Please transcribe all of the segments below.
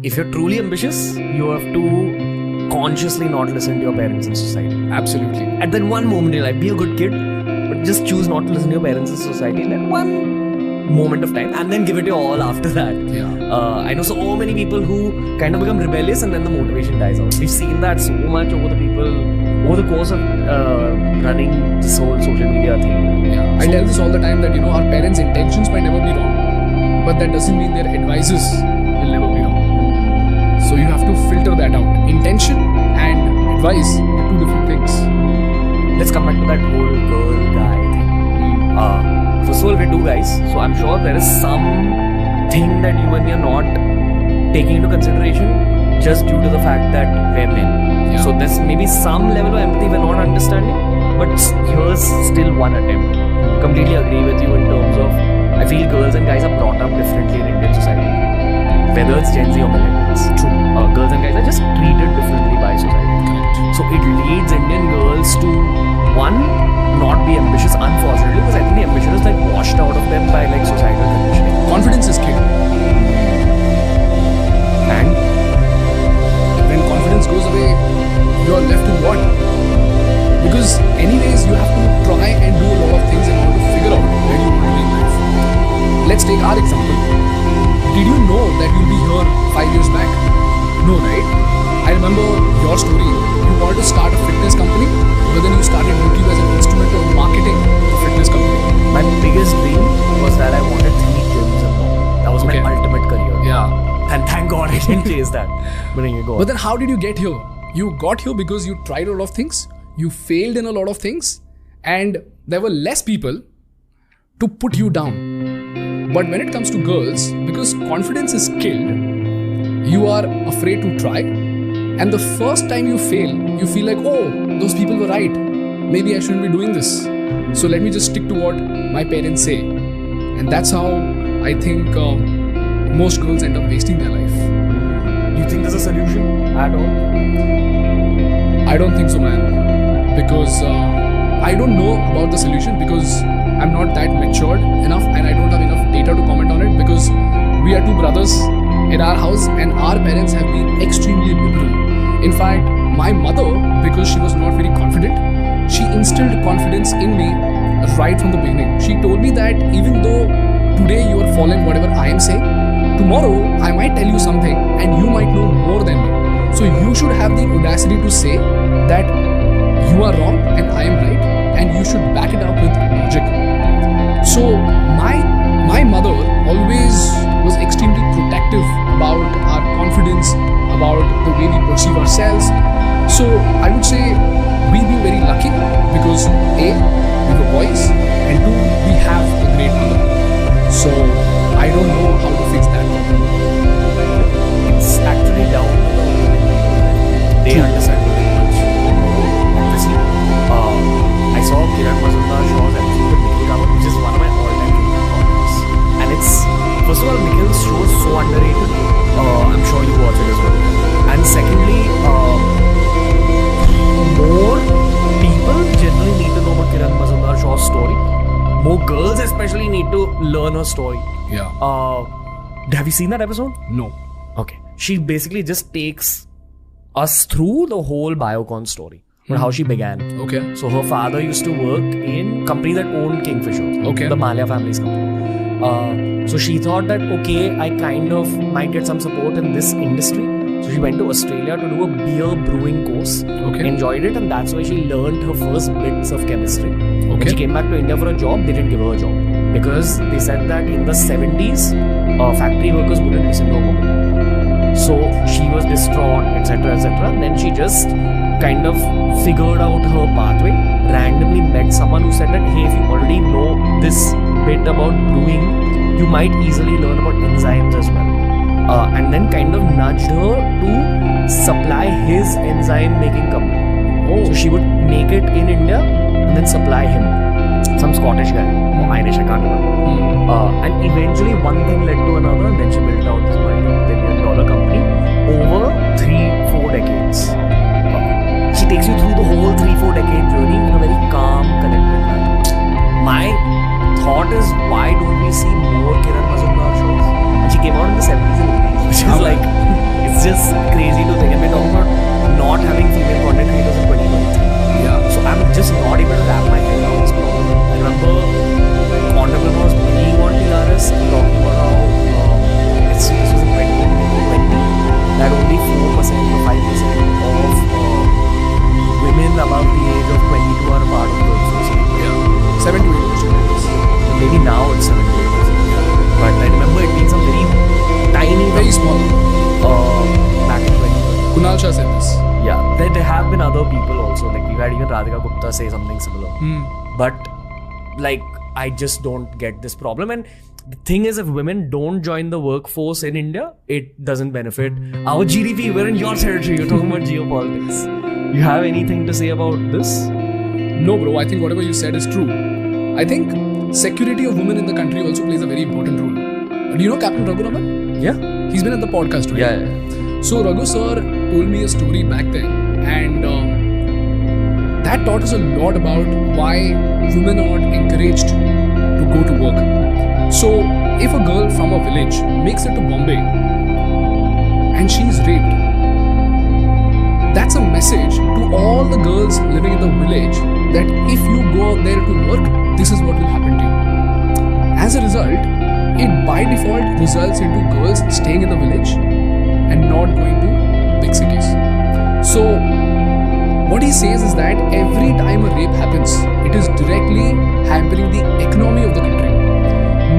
if you're truly ambitious, you have to consciously not listen to your parents and society. Absolutely. At that one moment in your life, be a good kid, but just choose not to listen to your parents and society in that one moment of time, and then give it your all after that. Yeah. I know so many people who kind of become rebellious and then the motivation dies out. We've seen that so much over the course of running this whole social media thing. Yeah. I tell this all the time that our parents' intentions might never be wrong, but that doesn't mean their advices will never be wrong. So you have to filter that out. Intention and advice are two different things. Let's come back to that whole girl-guy thing. First of all, we're two guys, so I'm sure there is something that you and me are not taking into consideration just due to the fact that we're men. Yeah. So there's maybe some level of empathy we're not understanding, but here's still one attempt. Completely agree with you in terms of, I feel girls and guys are brought up differently in Indian society. Whether it's Gen Z or millennials. True. Girls and guys are just treated differently by society. Correct. So it leads Indian girls to, one, not be ambitious, unfortunately, because I think the ambition is like washed out of them by like societal conditioning. Confidence is king. And When confidence goes away, you are left with what? Because anyways, you have to try and do a lot of things in order to figure out where you want to be in life. Let's take our example. Did you know that you'll be here 5 years back? No, right? I remember your story. You wanted to start a fitness company, but then you started YouTube as an instrument of marketing the fitness company. my biggest dream was that I wanted 3 gyms in Bombay. That was Okay. my ultimate career. Yeah. And thank God I didn't chase that. But anyway, go on. But then how did you get here? You got here because you tried a lot of things, you failed in a lot of things, and there were less people to put you down. But when it comes to girls, because confidence is killed, you are afraid to try. And the first time you fail, you feel like, oh, those people were right. Maybe I shouldn't be doing this. So let me just stick to what my parents say. And that's how I think most girls end up wasting their life. Do you think there's a solution at all? I don't think so, man. Because I don't know about the solution because I'm not that matured enough and I don't have enough data to comment on it because we are 2 brothers in our house and our parents have been extremely liberal. In fact, my mother, because she was not very confident, she instilled confidence in me right from the beginning. She told me that even though today you are following whatever I am saying, tomorrow I might tell you something and you might know more than me. So you should have the audacity to say that you are wrong and I am right, and you should back it up with logic. So my mother always was extremely protective about our confidence, about the way we perceive ourselves. So I would say we've been very lucky because A, we were boys, and 2, we have a great mother. So I don't know how to fix that problem. It's actually down to the women. They understand very much. Obviously, I saw Kiran Mazumdar Shaw's episode with Nikhil Kamath, which is one of my all-time favorite podcasts. And it's, first of all, Nikhil's show is so underrated. I'm sure you watch it as well. And secondly, more people generally need to know about Kiran Mazumdar Shaw's story. More girls especially need to learn her story. Yeah. Have you seen that episode? No. Okay. She basically just takes us through the whole Biocon story. But how she began. Okay. So her father used to work in a company that owned Kingfisher. Okay. The Malia family's company. So she thought that, okay, I kind of might get some support in this industry. So she went to Australia to do a beer brewing course. Okay. Enjoyed it, and that's why she learned her first bits of chemistry. When Okay. she came back to India for a job, they didn't give her a job. Because they said that in the 70s, factory workers wouldn't listen to a woman. So she was distraught, etc., etc. Then she just kind of figured out her pathway, randomly met someone who said that, hey, if you already know this bit about brewing, you might easily learn about enzymes as well. And then kind of nudged her to supply his enzyme making company. Oh. So she would make it in India and then supply him. Some Scottish guy, or Irish, I can't remember. And eventually one thing led to another, and then she built out this multi-billion-dollar company over 3-4 decades. She takes you through the whole 3-4 decade journey in a very calm, collected manner. My thought is, why don't we see more Kiran Mazumdar shows? And she came out in the 70s and 80s, which is like It's just crazy to think. And we're talking about not having female content creators in 2023. Yeah. So I'm just not able to wrap my head around this problem. I remember entrepreneurs being on TRS talking about how this was in 2020 that only 4% or 5% of women above the age of 22 are a part of the workforce. Yeah. 7 to 8%. Maybe now it's 7 to 8%. But I remember it being some very tiny, Very small. back in 2020. Kunal Shah said this. Yeah, there have been other people also. Like we've had even Radhika Gupta say something similar. But like I just don't get this problem. And the thing is, if women don't join the workforce in India, it doesn't benefit our GDP. We're in your territory. You're talking about geopolitics. You have anything to say about this? No, bro. I think whatever you said is true. I think security of women in the country also plays a very important role. Do you know Captain Raghu Raman? Yeah. He's been at the podcast, right? Yeah. So Raghu sir told me a story back then, and that taught us a lot about why women are not encouraged to go to work. So if a girl from a village makes it to Bombay and she's raped, that's a message to all the girls living in the village that if you go out there to work, this is what will happen to you. As a result, it by default results into girls staying in the village and not going to big cities. So what he says is that every time a rape happens, it is directly hampering the economy of the country.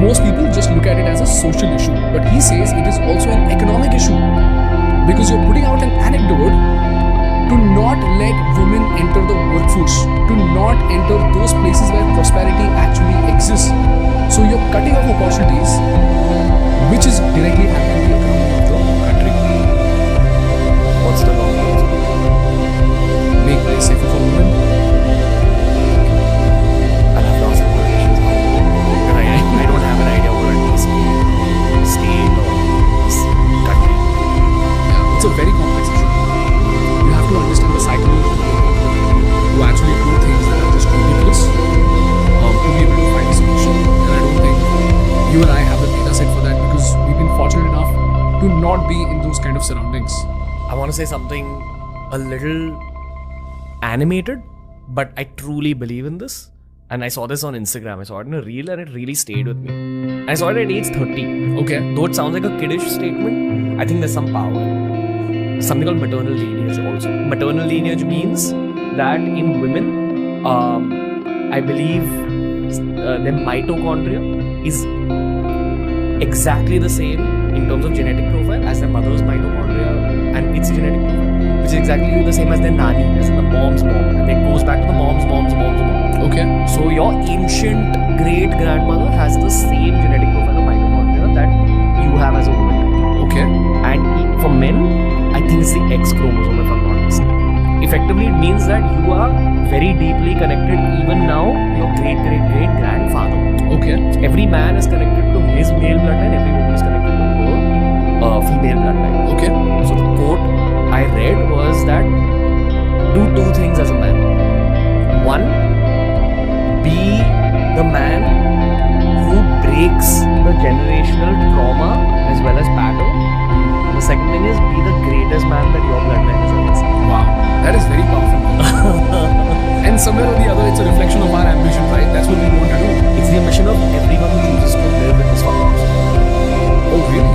Most people just look at it as a social issue, but he says it is also an economic issue because you're putting out an anecdote to not let women enter the workforce, to not enter those places where prosperity actually exists. So you're cutting off opportunities, which is directly hampering the economy of the country. What's the long term? Make place safer for women. I'll have to ask more questions now. Because I don't have an idea what it means to be state or this country. Yeah, it's a very complex issue. You have to understand the psychology of people who actually do things that are just ridiculous to be able to find a solution. And I don't think you and I have the data set for that because we've been fortunate enough to not be in those kind of surroundings. I want to say something a little animated, but I truly believe in this. And I saw this on Instagram. I saw it in a reel and it really stayed with me. I saw it at age 30. Okay. Though it sounds like a kiddish statement, I think there's some power in it. Something called maternal lineage also. Maternal lineage means that in women, I believe their mitochondria is exactly the same in terms of genetic profile as their mother's mitochondria and its genetic profile, which is exactly the same as their nani, as in the mom's mom, and it goes back to the mom's mom's mom's mom. Okay. So your ancient great grandmother has the same genetic profile of mitochondria that you have as a woman. Okay. And for men, I think it's the X chromosome, if I'm not mistaken. Effectively, it means that you are very deeply connected even now to your great great great grandfather. Okay. Every man is connected to his male bloodline, every woman is connected to her female bloodline. Okay. So the quote I read was that do two things as a man. One, be the man who breaks the generational trauma as well as pattern. And the second thing is be the greatest man that your bloodline has ever seen. Wow. That is very powerful. And somewhere or the other, it's a reflection of our ambition, right? That's what we want to do. It's the mission of everyone who chooses to live in this fucking house. Oh, really?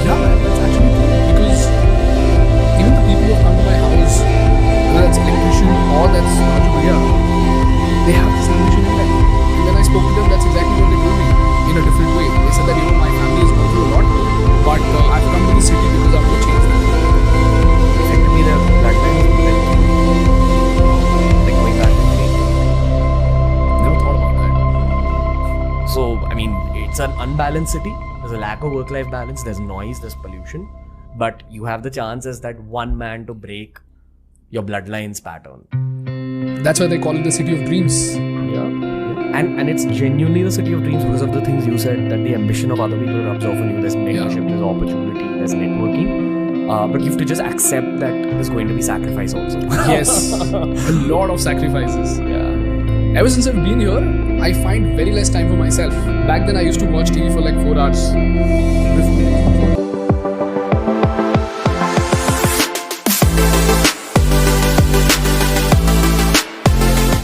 Yeah, man, that's actually true. Because even the people who have come to my house, whether it's electrician or that's Raju Bhaiya, they have this ambition in them. And when I spoke to them, that's exactly what they told me in a different way. They said that, my family has gone through a lot, but I've come to the city because I want to change that. Effectively, their bloodline is built. Like going back in time. Never thought about that. So, I mean, it's an unbalanced city. There's a lack of work-life balance. There's noise. There's pollution. But you have the chance as that one man to break your bloodline's pattern. That's why they call it the city of dreams. Yeah. And it's genuinely the city of dreams because of the things you said, that the ambition of other people rubs off on you. There's mentorship, there's opportunity, there's networking. But you have to just accept that there's going to be sacrifice also. Yes. A lot of sacrifices. Yeah. Ever since I've been here, I find very less time for myself. Back then I used to watch TV for like 4 hours.